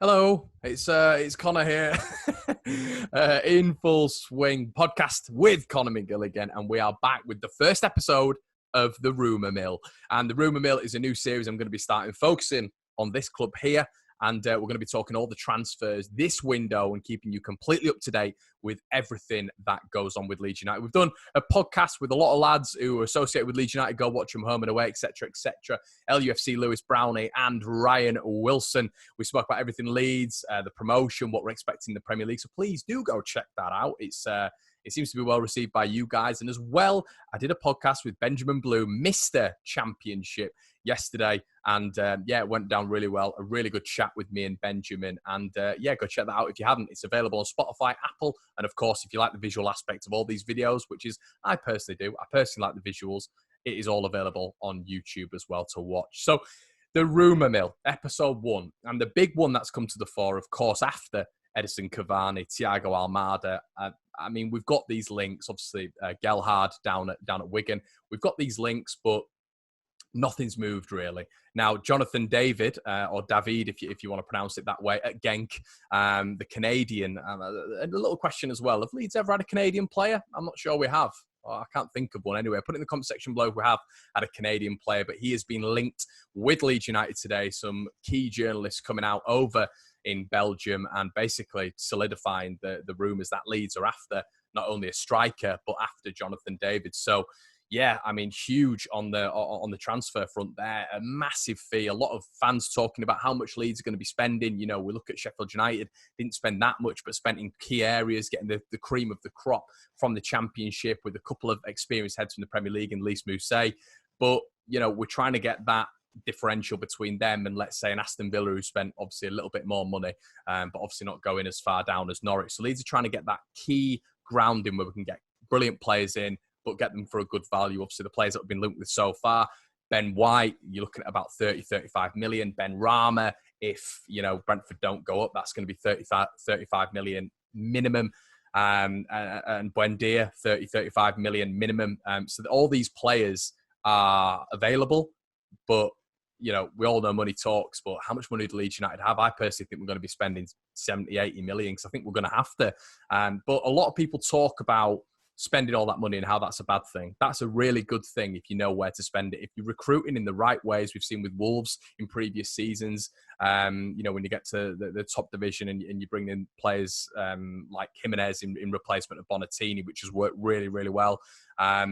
Hello, it's Connor here, in full swing podcast with Connor McGill again, and we are back with the first episode of the Rumour Mill. And the Rumour Mill is a new series I'm going to be starting focusing on this club here, and we're going to be talking all the transfers this window and keeping you completely up to date with everything that goes on with Leeds United. We've done a podcast with a lot of lads who are associated with Leeds United, go watch them home and away, etc., etc. LUFC Lewis Brownie and Ryan Wilson. We spoke about everything Leeds, the promotion, what we're expecting in the Premier League. So please do go check that out. It seems to be well received by you guys. And as well, I did a podcast with Benjamin Blue, Mr. Championship, yesterday. And it went down really well. A really good chat with me and Benjamin. And go check that out if you haven't. It's available on Spotify, Apple. And of course, if you like the visual aspect of all these videos, which is I personally do. I personally like the visuals. It is all available on YouTube as well to watch. So the Rumour Mill, episode 1. And the big one that's come to the fore, of course, after Edison Cavani, Thiago Almada. We've got these links, obviously, Gelhard down at Wigan. We've got these links, but nothing's moved really. Now, Jonathan David, or David, if you want to pronounce it that way, at Genk, the Canadian. A little question as well. Have Leeds ever had a Canadian player? I'm not sure we have. I can't think of one anyway. Put it in the comment section below if we have had a Canadian player, but he has been linked with Leeds United today. Some key journalists coming out over in Belgium and basically solidifying the rumours that Leeds are after not only a striker, but after Jonathan David. So, yeah, huge on the transfer front there. A massive fee. A lot of fans talking about how much Leeds are going to be spending. You know, we look at Sheffield United, didn't spend that much, but spent in key areas, getting the cream of the crop from the Championship with a couple of experienced heads from the Premier League and Lys Mousset. But, you know, we're trying to get that differential between them and, let's say, an Aston Villa who spent obviously a little bit more money, but obviously not going as far down as Norwich. So Leeds are trying to get that key grounding where we can get brilliant players in, but get them for a good value. Obviously, the players that have been linked with so far, Ben White, you're looking at about 30, 35 million. Ben Rama, if, you know, Brentford don't go up, that's going to be 35 million minimum. And Buendia, 30, 35 million minimum. So all these players are available, but, you know, we all know money talks, but how much money do Leeds United have? I personally think we're going to be spending 70, 80 million because I think we're going to have to. But a lot of people talk about spending all that money and how that's a bad thing. That's a really good thing if you know where to spend it. If you're recruiting in the right ways, we've seen with Wolves in previous seasons, when you get to the top division and you bring in players like Jimenez in replacement of Bonatini, which has worked really, really well. I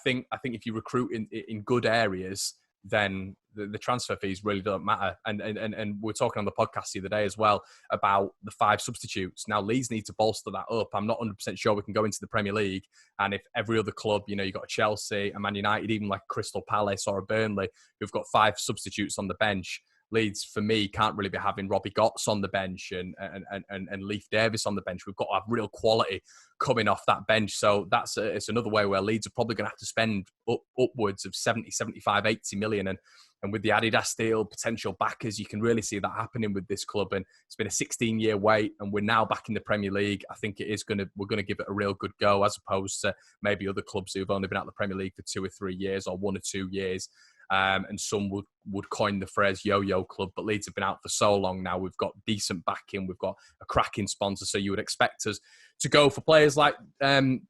think if you recruit in good areas, then the transfer fees really don't matter. And we're talking on the podcast the other day as well about the 5 substitutes. Now, Leeds need to bolster that up. I'm not 100% sure we can go into the Premier League. And if every other club, you know, you've got a Chelsea, a Man United, even like Crystal Palace or a Burnley, who've got 5 substitutes on the bench, Leeds, for me, can't really be having Robbie Gotts on the bench and Leif Davis on the bench. We've got to have real quality coming off that bench. So it's another way where Leeds are probably going to have to spend upwards of 70, 75, 80 million. And with the Adidas deal, potential backers, you can really see that happening with this club. And it's been a 16-year wait, and we're now back in the Premier League. I think we're going to give it a real good go, as opposed to maybe other clubs who've only been out of the Premier League for 2 or 3 years or 1 or 2 years. And some would coin the phrase yo-yo club, but Leeds have been out for so long now. We've got decent backing. We've got a cracking sponsor. So you would expect us to go for players like Jonathan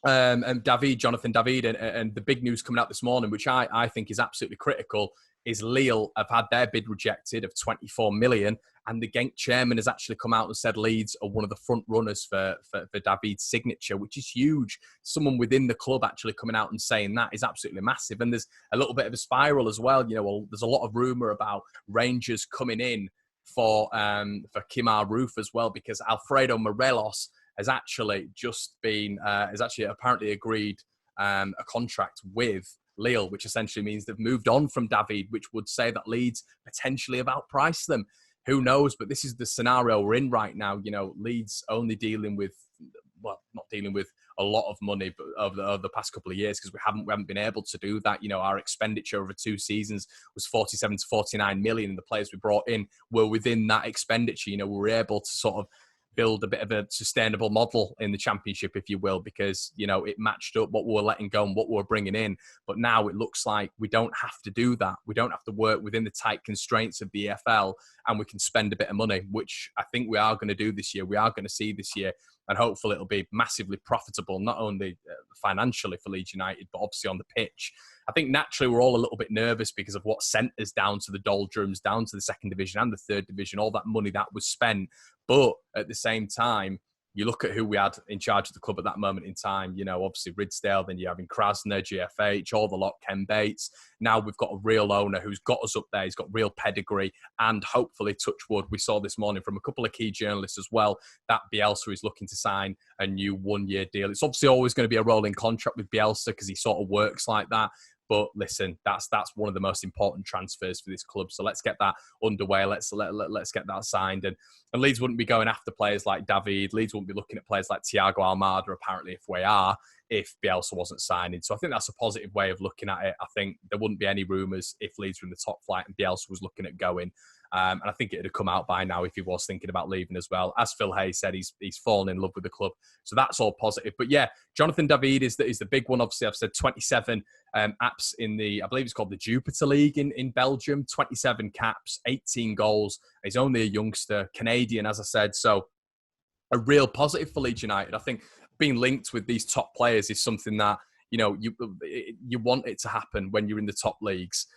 David. And the big news coming out this morning, which I think is absolutely critical, is Lille have had their bid rejected of 24 million. And the Genk chairman has actually come out and said Leeds are one of the front runners for David's signature, which is huge. Someone within the club actually coming out and saying that is absolutely massive. And there's a little bit of a spiral as well. You know, there's a lot of rumour about Rangers coming in for Kemar Roof as well, because Alfredo Morelos has actually apparently agreed a contract with Lille, which essentially means they've moved on from David, which would say that Leeds potentially have outpriced them. Who knows? But this is the scenario we're in right now. You know, Leeds only not dealing with a lot of money but over the past couple of years, because we haven't been able to do that. You know, our expenditure over 2 seasons was 47 to 49 million, and the players we brought in were within that expenditure. You know, we were able to sort of build a bit of a sustainable model in the Championship, if you will, because, you know, it matched up what we were letting go and what we were bringing in. But now it looks like we don't have to do that. We don't have to work within the tight constraints of the EFL, and we can spend a bit of money, which I think we are going to do this year. We are going to see this year, and hopefully it'll be massively profitable, not only financially for Leeds United, but obviously on the pitch. I think naturally we're all a little bit nervous because of what sent us down to the doldrums, down to the second division and the third division, all that money that was spent. But at the same time, you look at who we had in charge of the club at that moment in time, you know, obviously Ridsdale, then you're having Krasner, GFH, all the lot, Ken Bates. Now we've got a real owner who's got us up there. He's got real pedigree, and hopefully, touch wood, we saw this morning from a couple of key journalists as well, that Bielsa is looking to sign a new one-year deal. It's obviously always going to be a rolling contract with Bielsa because he sort of works like that. But listen, that's one of the most important transfers for this club. So let's get that underway. Let's get that signed. And Leeds wouldn't be going after players like David. Leeds wouldn't be looking at players like Thiago Almada, apparently, if we are, if Bielsa wasn't signing. So I think that's a positive way of looking at it. I think there wouldn't be any rumours if Leeds were in the top flight and Bielsa was looking at going. And I think it would have come out by now if he was thinking about leaving as well. As Phil Hay said, he's fallen in love with the club. So that's all positive. But yeah, Jonathan David is the big one. Obviously, I've said 27 apps in I believe it's called the Jupiter League in Belgium. 27 caps, 18 goals. He's only a youngster, Canadian, as I said. So a real positive for Leeds United. I think being linked with these top players is something that, you know, you want it to happen when you're in the top leagues.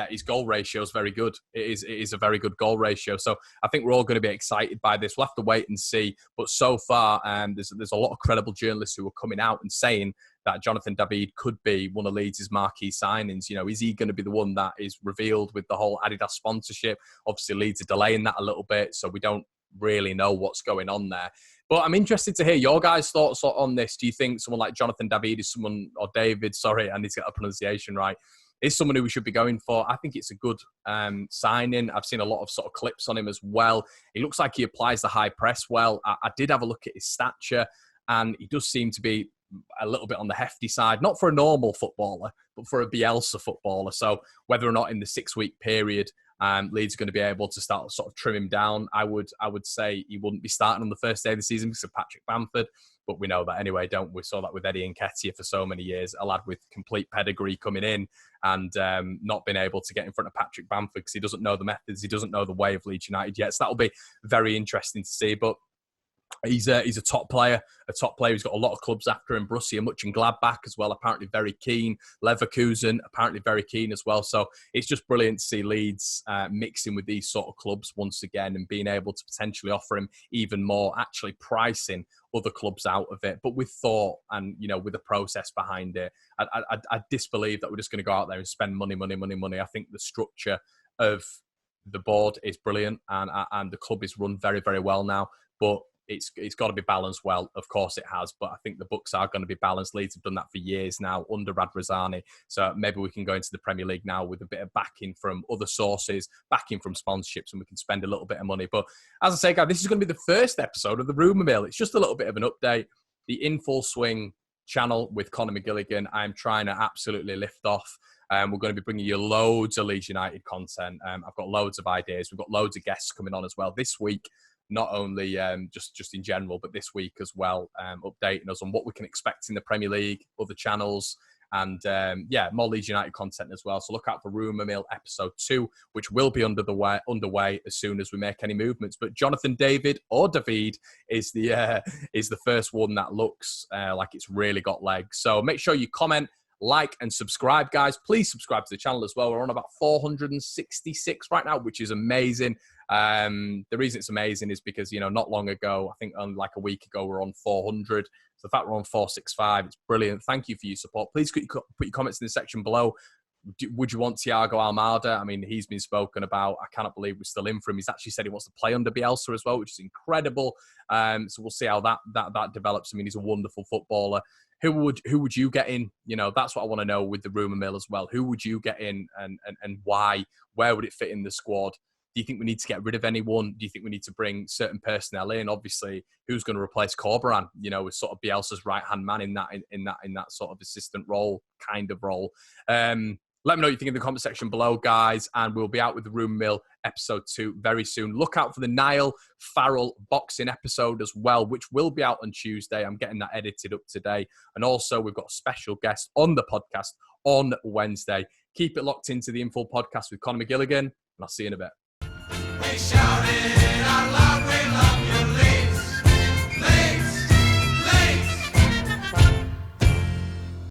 His goal ratio is very good. It is a very good goal ratio. So I think we're all going to be excited by this. We'll have to wait and see. But so far, there's a lot of credible journalists who are coming out and saying that Jonathan David could be one of Leeds' marquee signings. You know, is he going to be the one that is revealed with the whole Adidas sponsorship? Obviously, Leeds are delaying that a little bit, so we don't really know what's going on there. But I'm interested to hear your guys' thoughts on this. Do you think someone like Jonathan David is someone, or David, sorry, I need to get the pronunciation right, is someone who we should be going for? I think it's a good signing. I've seen a lot of sort of clips on him as well. He looks like he applies the high press well. I did have a look at his stature, and he does seem to be a little bit on the hefty side, not for a normal footballer, but for a Bielsa footballer. So whether or not in the 6-week period, Leeds are going to be able to start sort of trim him down, I would say he wouldn't be starting on the first day of the season because of Patrick Bamford. But we know that anyway, don't we? Saw that with Eddie Nketiah for so many years, a lad with complete pedigree coming in and not being able to get in front of Patrick Bamford because he doesn't know the methods, he doesn't know the way of Leeds United yet. So that'll be very interesting to see. But he's a top player, who's got a lot of clubs after him. Borussia Mönchengladbach as well, apparently very keen. Leverkusen, apparently very keen as well. So it's just brilliant to see Leeds mixing with these sort of clubs once again and being able to potentially offer him even more, actually pricing other clubs out of it, but with thought and, you know, with a process behind it. I disbelieve that we're just going to go out there and spend money. I think the structure of the board is brilliant and the club is run very, very well now, but it's got to be balanced well. Of course it has, but I think the books are going to be balanced. Leeds have done that for years now under Radrizzani. So maybe we can go into the Premier League now with a bit of backing from other sources, backing from sponsorships, and we can spend a little bit of money. But as I say, guys, this is going to be the first episode of the Rumour Mill. It's just a little bit of an update. The In Full Swing channel with Conor McGilligan, I'm trying to absolutely lift off. We're going to be bringing you loads of Leeds United content. I've got loads of ideas. We've got loads of guests coming on as well this week. Not only just in general, but this week as well, updating us on what we can expect in the Premier League, other channels, and more Leeds United content as well. So look out for Rumour Mill episode 2, which will be underway as soon as we make any movements. But Jonathan David is the first one that looks like it's really got legs. So make sure you comment, like, and subscribe, guys. Please subscribe to the channel as well. We're on about 466 right now, which is amazing. The reason it's amazing is because, you know, not long ago, I think like a week ago, we're on 400. So the fact we're on 465, it's brilliant. Thank you for your support. Please put your comments in the section below. Would you want Thiago Almada? I mean, he's been spoken about. I cannot believe we're still in for him. He's actually said he wants to play under Bielsa as well, which is incredible. So we'll see how that develops. I mean, he's a wonderful footballer. Who would you get in? You know, that's what I want to know with the Rumour Mill as well. Who would you get in and why? Where would it fit in the squad? Do you think we need to get rid of anyone? Do you think we need to bring certain personnel in? Obviously, who's going to replace Corberan? You know, as sort of Bielsa's right hand man in that sort of assistant role, kind of role. Let me know what you think in the comment section below, guys, and we'll be out with the Rumour Mill episode 2 very soon. Look out for the Niall Farrell boxing episode as well, which will be out on Tuesday. I'm getting that edited up today. And also, we've got a special guest on the podcast on Wednesday. Keep it locked into the Info Podcast with Conor McGilligan, and I'll see you in a bit.